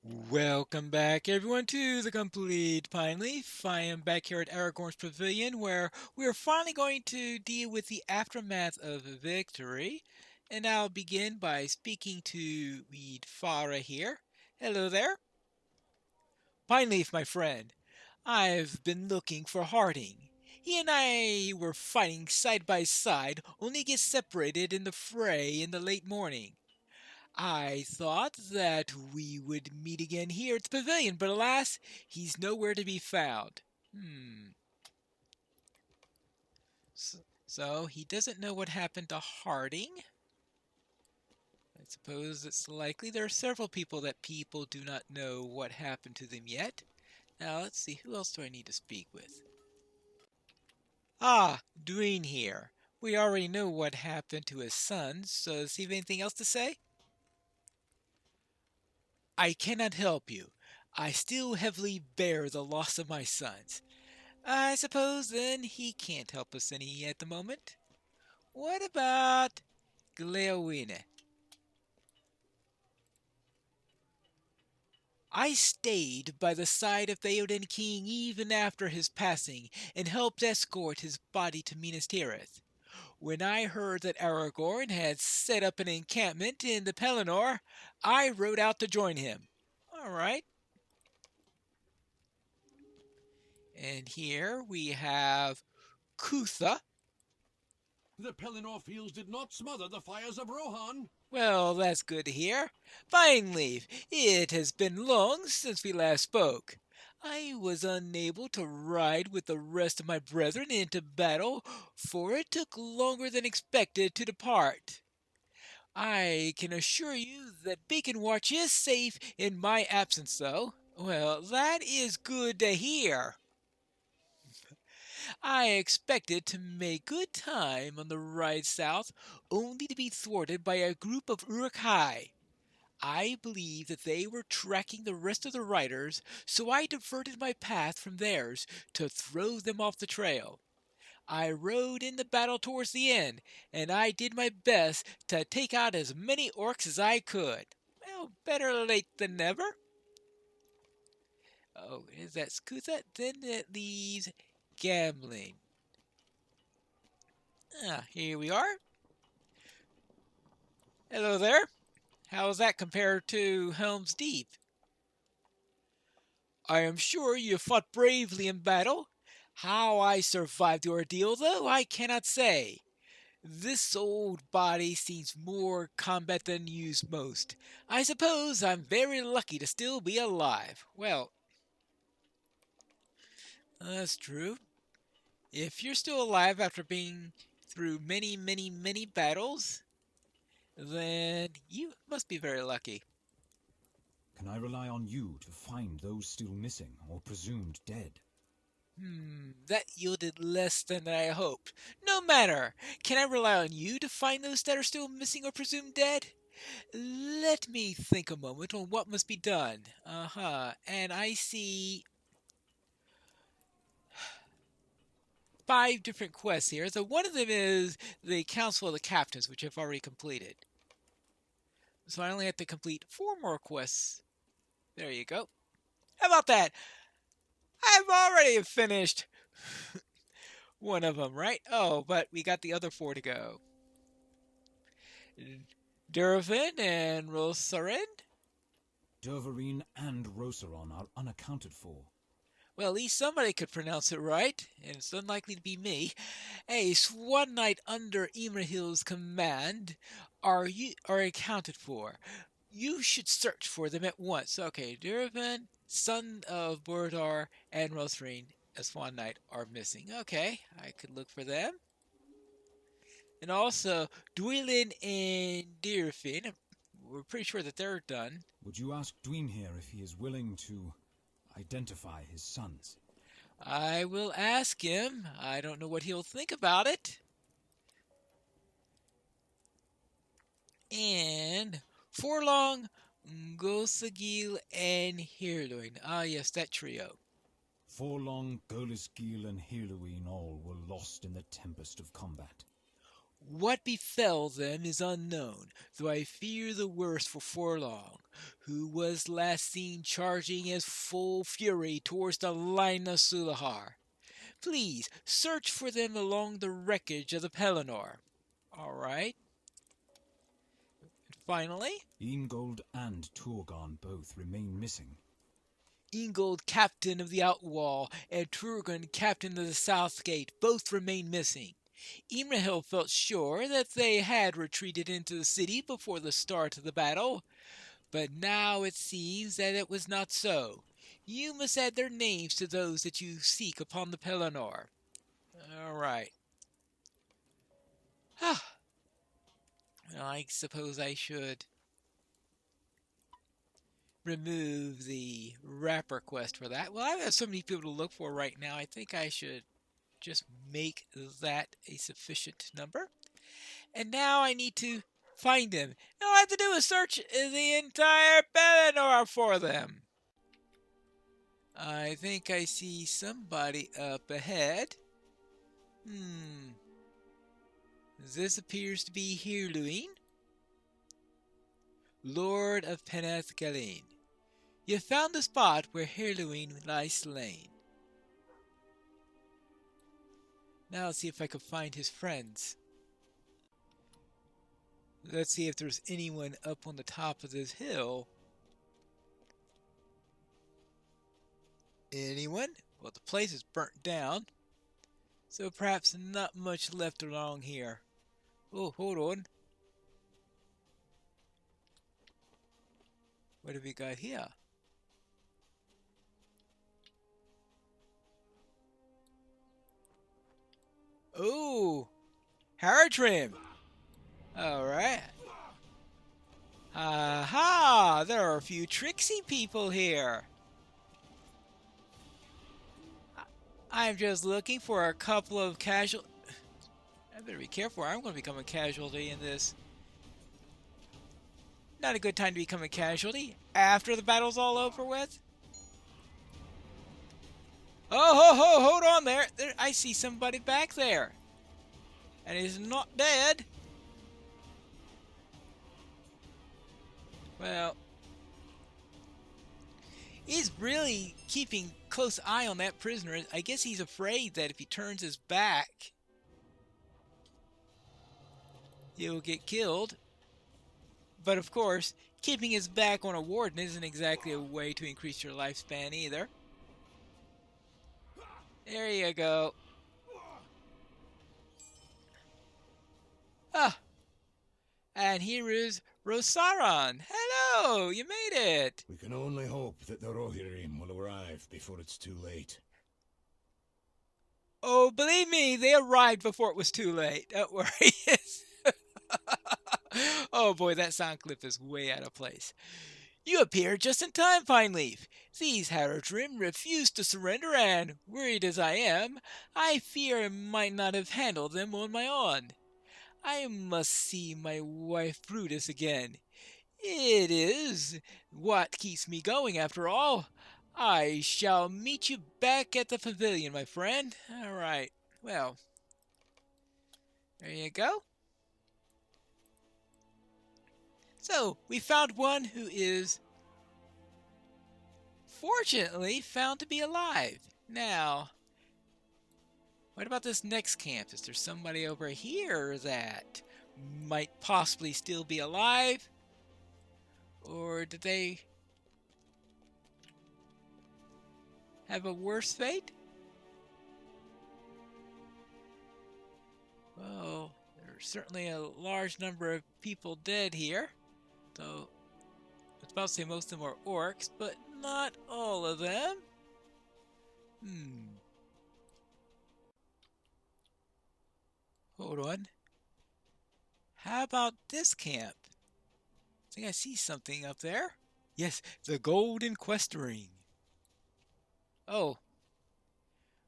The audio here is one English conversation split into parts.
Welcome back, everyone, to the Complete Pineleaf. I am back here at Aragorn's Pavilion, where we are finally going to deal with the aftermath of victory. And I'll begin by speaking to Weed Farah here. Hello there. Pineleaf, my friend. I've been looking for Harding. He and I were fighting side by side, only to get separated in the fray in the late morning. I thought that we would meet again here at the pavilion, but alas, he's nowhere to be found. Hmm. So he doesn't know what happened to Harding? I suppose it's likely there are several people that people do not know what happened to them yet. Now let's see, who else do I need to speak with? Ah, Dwayne here. We already know what happened to his sons, so does he have anything else to say? I cannot help you. I still heavily bear the loss of my sons. I suppose then he can't help us any at the moment. What about Gleowine? I stayed by the side of Theoden King even after his passing, and helped escort his body to Minas Tirith. When I heard that Aragorn had set up an encampment in the Pelennor, I rode out to join him. All right. And here we have Kutha. The Pelennor fields did not smother the fires of Rohan. Well, that's good to hear. Pineleaf, it has been long since we last spoke. I was unable to ride with the rest of my brethren into battle, for it took longer than expected to depart. I can assure you that Beacon Watch is safe in my absence, though. Well, that is good to hear. I expected to make good time on the ride south, only to be thwarted by a group of Uruk-hai. I believe that they were tracking the rest of the riders, so I diverted my path from theirs to throw them off the trail. I rode in the battle towards the end, and I did my best to take out as many orcs as I could. Well, better late than never. Oh, is that Skutha? Then it leaves gambling. Ah, here we are. Hello there. How's that compared to Helm's Deep? I am sure you fought bravely in battle. How I survived the ordeal, though, I cannot say. This old body seems more combat than used most. I suppose I'm very lucky to still be alive. Well, that's true. If you're still alive after being through many, many, many battles, then you must be very lucky. Can I rely on you to find those still missing or presumed dead? That yielded less than I hoped. No matter. Can I rely on you to find those that are still missing or presumed dead? Let me think a moment on what must be done. And I see 5 different quests here. So one of them is the Council of the Captains, which I've already completed. So I only have to complete 4 more quests. There you go. How about that? I've already finished one of them, right? Oh, but we got the other 4 to go. Durvin and Rosaren? Dervarine and Rosaron are unaccounted for. Well, at least somebody could pronounce it right, and it's unlikely to be me. A Swan Knight under Imrahil's command are accounted for. You should search for them at once. Okay, Durvan, son of Bordar, and Rosrine, a Swan Knight, are missing. Okay, I could look for them. And also, Dwylin and Deerfin, we're pretty sure that they're done. Would you ask Dwyn here if he is willing to identify his sons? I will ask him. I don't know what he'll think about it. And Forlong, Gosagil, and Hirluin. Ah, yes, that trio. Forlong, Golisgil, and Hirluin all were lost in the tempest of combat. What befell them is unknown, though I fear the worst for forlong. Who was last seen charging as full fury towards the line of Sulahar? Please search for them along the wreckage of the Pelennor. All right. And finally, Ingold and Turgon both remain missing. Ingold, captain of the Outwall, and Turgon, captain of the South Gate, both remain missing. Imrahil felt sure that they had retreated into the city before the start of the battle, but now it seems that it was not so. You must add their names to those that you seek upon the Pelennor. All right. Well, I suppose I should remove the wrapper quest for that. Well, I have so many people to look for right now. I think I should just make that a sufficient number. And now I need to find them. And all I have to do is search the entire Pelennor for them. I think I see somebody up ahead. This appears to be Hirluin, Lord of Peneth Galin. You found the spot where Hirluin lies slain. Now let's see if I can find his friends. Let's see if there's anyone up on the top of this hill. Anyone? Well, the place is burnt down, so perhaps not much left along here. Oh, hold on. What have we got here? Oh, Haradrim. All right. Aha! There are a few tricksy people here. I'm just looking for a couple of casual. I better be careful. I'm going to become a casualty in this. Not a good time to become a casualty after the battle's all over with. Oh, hold on there. I see somebody back there. And he's not dead. Well, he's really keeping close eye on that prisoner. I guess he's afraid that if he turns his back, he'll get killed. But of course, keeping his back on a warden isn't exactly a way to increase your lifespan either. There you go. Ah, and here is Rosaron. Hello, you made it. We can only hope that the Rohirrim will arrive before it's too late. Oh, believe me, they arrived before it was too late. Don't worry. Oh boy, that sound clip is way out of place. You appear just in time, Pineleaf. These Haradrim refused to surrender, and, worried as I am, I fear I might not have handled them on my own. I must see my wife Brutus again. It is what keeps me going, after all. I shall meet you back at the pavilion, my friend. All right. Well, there you go. So, we found one who is, fortunately, found to be alive. Now, what about this next camp? Is there somebody over here that might possibly still be alive? Or did they have a worse fate? Well, there's certainly a large number of people dead here. Though, I was about to say most of them are orcs, but not all of them. Hold on. How about this camp? I think I see something up there. Yes, the Golden Quest Ring. Oh.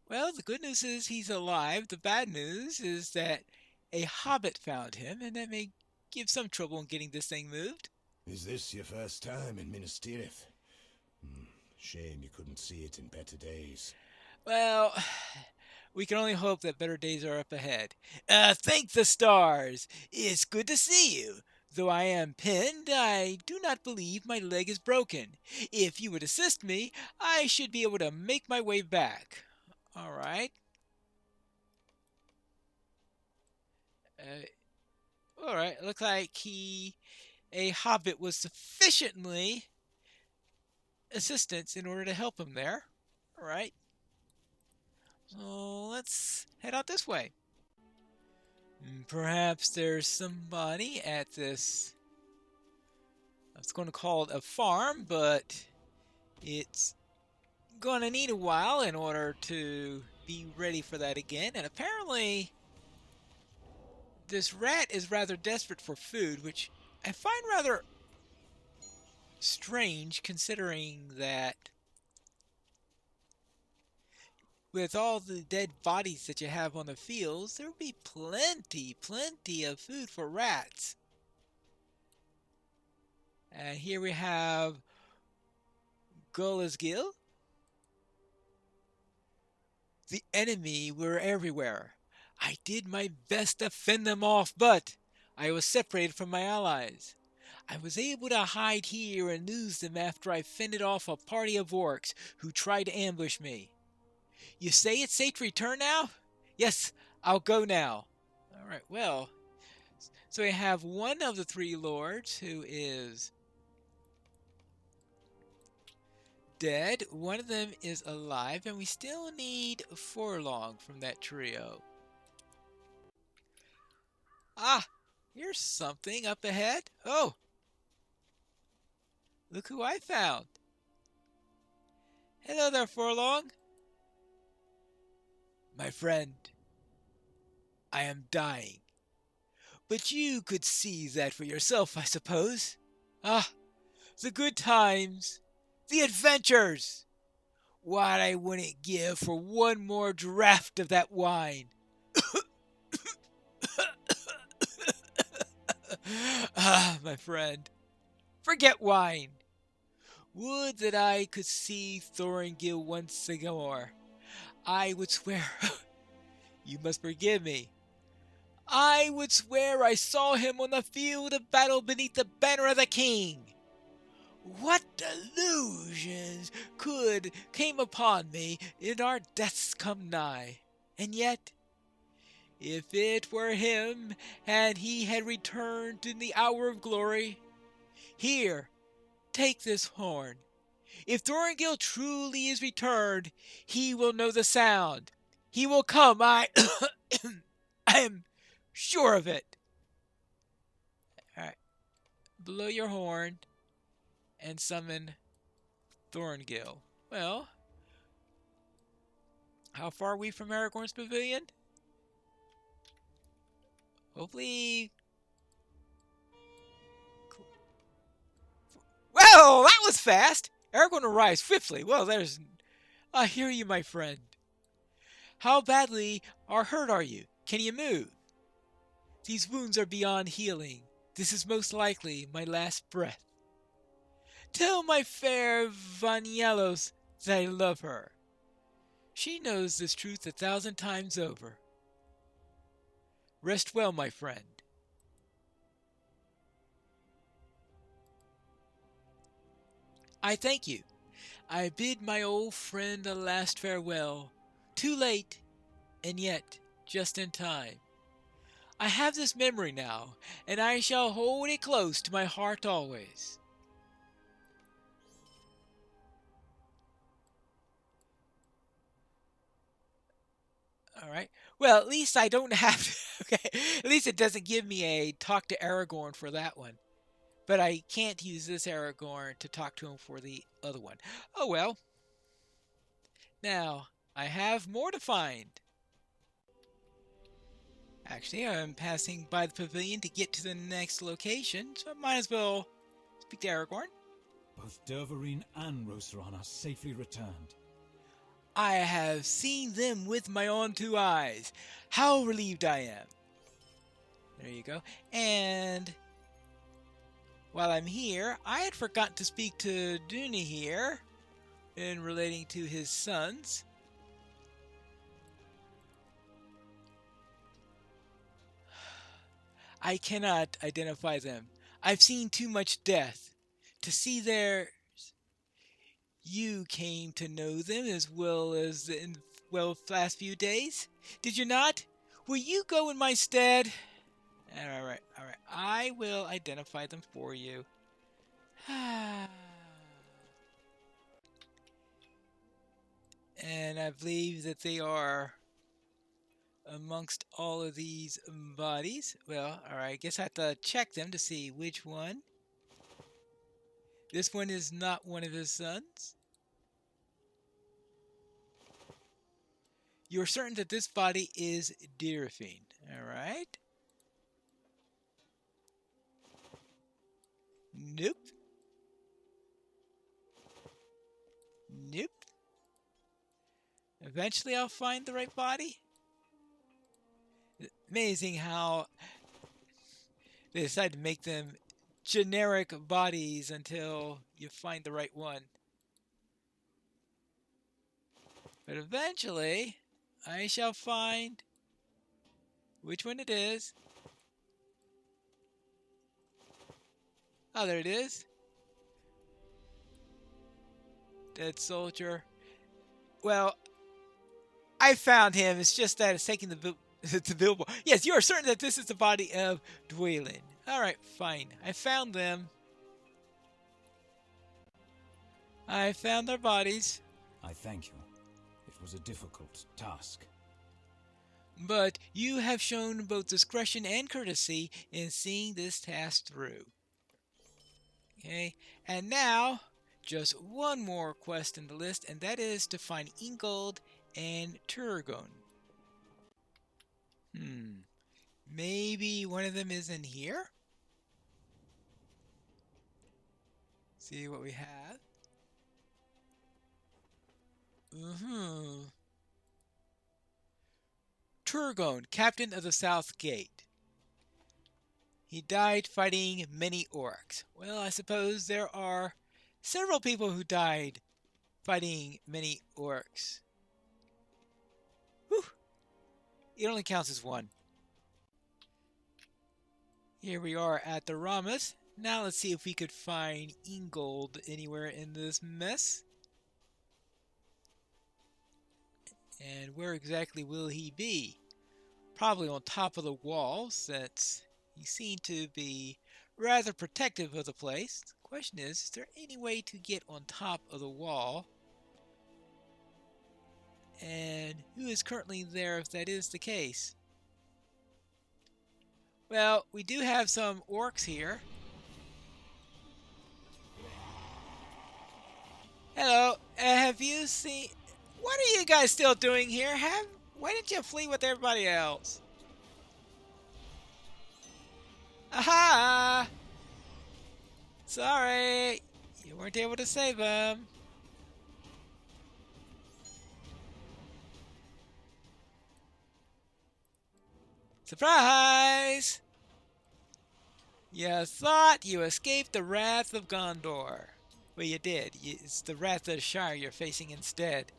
Well, the good news is he's alive. The bad news is that a hobbit found him, and that may give some trouble in getting this thing moved. Is this your first time in Minas Tirith? Shame you couldn't see it in better days. Well, We can only hope that better days are up ahead. Thank the stars! It's good to see you. Though I am pinned, I do not believe my leg is broken. If you would assist me, I should be able to make my way back. Alright. Alright, looks like a hobbit was sufficiently assistance in order to help him there. Alright. So let's head out this way. Perhaps there's somebody at this, I was going to call it a farm, but it's going to need a while in order to be ready for that again. And apparently this rat is rather desperate for food, which I find rather strange considering that with all the dead bodies that you have on the fields, there would be plenty of food for rats. And here we have Gullisgill. The enemy were everywhere. I did my best to fend them off, but I was separated from my allies. I was able to hide here and lose them after I fended off a party of orcs who tried to ambush me. You say it's safe to return now? Yes, I'll go now. Alright, well, so we have one of the three lords who is dead. One of them is alive, and we still need Forlong from that trio. Ah, here's something up ahead. Oh, look who I found. Hello there, Forlong. My friend, I am dying. But you could see that for yourself, I suppose. Ah, the good times, the adventures. What I wouldn't give for one more draught of that wine. Ah, my friend, forget wine. Would that I could see Thorngill once more. I would swear, you must forgive me. I would swear I saw him on the field of battle beneath the banner of the king. What delusions came upon me in our deaths come nigh? And yet, if it were him, and he had returned in the hour of glory, here, take this horn. If Thorngill truly is returned, he will know the sound. He will come, I am sure of it. Alright. Blow your horn and summon Thorngill. Well, how far are we from Aragorn's pavilion? Hopefully... Well, that was fast! Aragorn arrives swiftly. Well, there's... I hear you, my friend. How badly hurt are you? Can you move? These wounds are beyond healing. This is most likely my last breath. Tell my fair Vanellos that I love her. She knows this truth 1,000 times over. Rest well, my friend. I thank you. I bid my old friend a last farewell. Too late, and yet just in time. I have this memory now, and I shall hold it close to my heart always. Alright. Well, at least I don't have to... Okay. At least it doesn't give me a talk to Aragorn for that one. But I can't use this Aragorn to talk to him for the other one. Oh well. Now, I have more to find. Actually, I'm passing by the pavilion to get to the next location, so I might as well speak to Aragorn. Both Dervarine and Rosaran are safely returned. I have seen them with my own 2 eyes. How relieved I am. There you go. And while I'm here, I had forgotten to speak to Dooney here in relating to his sons. I cannot identify them. I've seen too much death to see their. You came to know them as well as in the last few days, did you not? Will you go in my stead? All right. I will identify them for you. And I believe that they are amongst all of these bodies. Well, alright, I guess I have to check them to see which one. This one is not one of his sons. You're certain that this body is Deerfiend. Alright. Nope. Nope. Eventually I'll find the right body. Amazing how they decide to make them generic bodies until you find the right one. But eventually, I shall find which one it is. Oh, there it is. Dead soldier. Well, I found him. It's just that it's taking the billboard. Yes, you are certain that this is the body of Dwaylen. Alright, fine. I found them. I found their bodies. I thank you. It was a difficult task. But you have shown both discretion and courtesy in seeing this task through. Okay, and now, just one more quest in the list, and that is to find Ingold and Turgon. Maybe one of them is in here? See what we have. Turgon, captain of the South Gate. He died fighting many orcs. Well, I suppose there are several people who died fighting many orcs. Whew. It only counts as one. Here we are at the Ramas. Now let's see if we could find Ingold anywhere in this mess. And where exactly will he be? Probably on top of the wall, since he seemed to be rather protective of the place. The question is there any way to get on top of the wall? And who is currently there if that is the case? Well, we do have some orcs here. Hello, have you seen... What are you guys still doing here? Why didn't you flee with everybody else? Aha! Sorry, you weren't able to save him. Surprise! You thought you escaped the wrath of Gondor. Well, you did. It's the wrath of the Shire you're facing instead.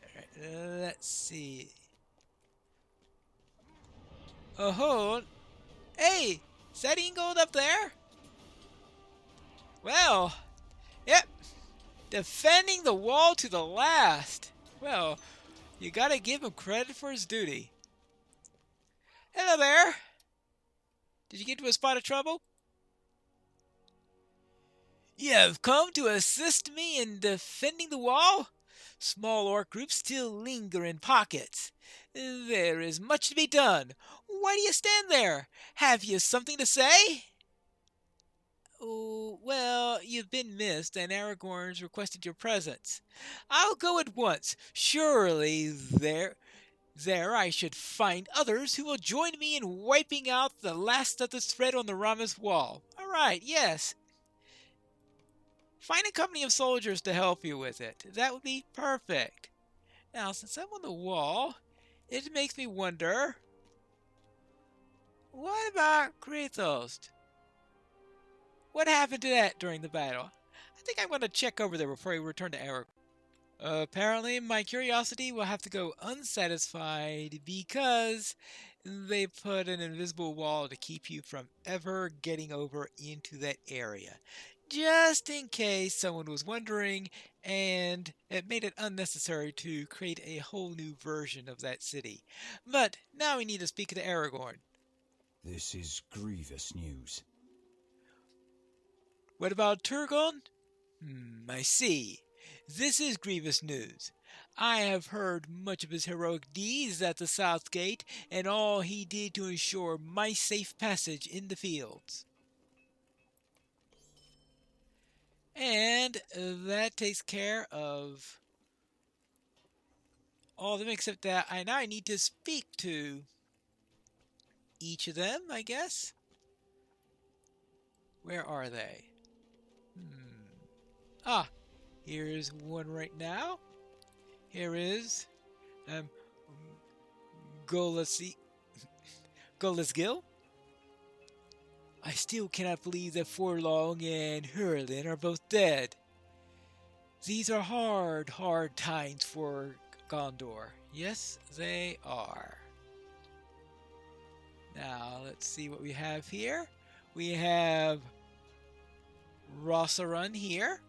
Alright, let's see. Oh, hey! Is that Ingold up there? Well, yep. Defending the wall to the last. Well, you gotta give him credit for his duty. Hello there. Did you get to a spot of trouble? You have come to assist me in defending the wall? Small orc groups still linger in pockets. There is much to be done. Why do you stand there? Have you something to say? Oh, well, you've been missed, and Aragorn's requested your presence. I'll go at once. Surely there I should find others who will join me in wiping out the last of the thread on the Rama's wall. All right, yes. Find a company of soldiers to help you with it. That would be perfect. Now, since I'm on the wall, it makes me wonder, what about Kratos? What happened to that during the battle? I think I'm going to check over there before we return to Aragorn. Apparently, my curiosity will have to go unsatisfied because they put an invisible wall to keep you from ever getting over into that area. Just in case someone was wondering, and it made it unnecessary to create a whole new version of that city. But now we need to speak to Aragorn. This is grievous news. What about Turgon? I see. This is grievous news. I have heard much of his heroic deeds at the South Gate and all he did to ensure my safe passage in the fields. And that takes care of all of them except that I need to speak to each of them, I guess. Where are they? Ah, here's one right now. Here is Golasgill. I still cannot believe that Forlong and Hurlin are both dead. These are hard, hard times for Gondor. Yes, they are. Now, let's see what we have here. We have Rossaran here.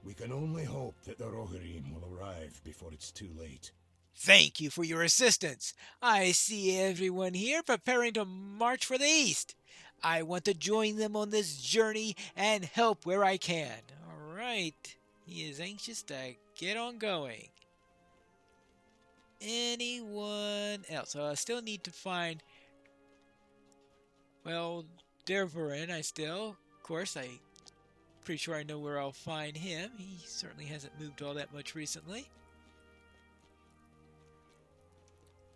We can only hope that the Rohirrim will arrive before it's too late. Thank you for your assistance. I see everyone here preparing to march for the east. I want to join them on this journey and help where I can. All right. He is anxious to get on going. Anyone else? I still need to find, well, Dervorin. Of course, I'm pretty sure I know where I'll find him. He certainly hasn't moved all that much recently.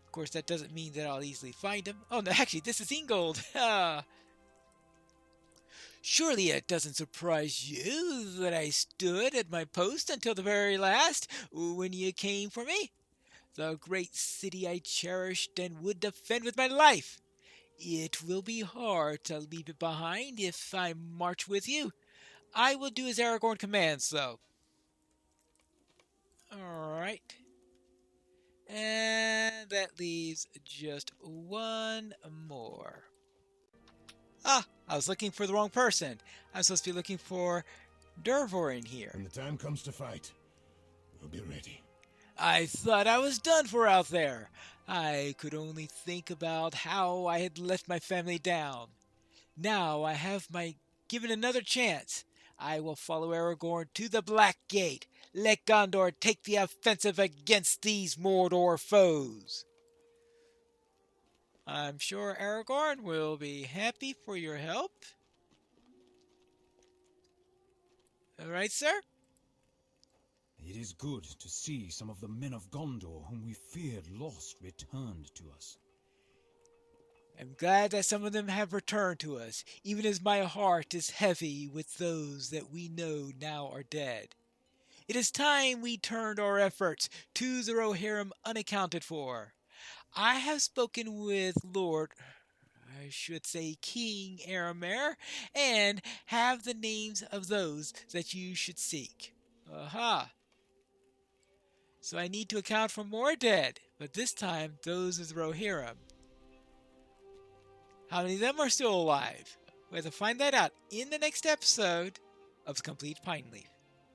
Of course, that doesn't mean that I'll easily find him. Oh, no, actually, this is Ingold. Surely it doesn't surprise you that I stood at my post until the very last when you came for me. The great city I cherished and would defend with my life. It will be hard to leave it behind if I march with you. I will do as Aragorn commands, though. Alright. And that leaves just one more. Ah, I was looking for the wrong person. I'm supposed to be looking for Dervorin here. When the time comes to fight, we'll be ready. I thought I was done for out there. I could only think about how I had let my family down. Now I have my given another chance. I will follow Aragorn to the Black Gate. Let Gondor take the offensive against these Mordor foes. I'm sure Aragorn will be happy for your help. All right, sir? It is good to see some of the men of Gondor whom we feared lost returned to us. I'm glad that some of them have returned to us, even as my heart is heavy with those that we know now are dead. It is time we turned our efforts to the Rohirrim unaccounted for. I have spoken with I should say King Aramir, and have the names of those that you should seek. Aha! So I need to account for more dead, but this time those of the Rohirrim. How many of them are still alive? We have to find that out in the next episode of The Complete Pineleaf.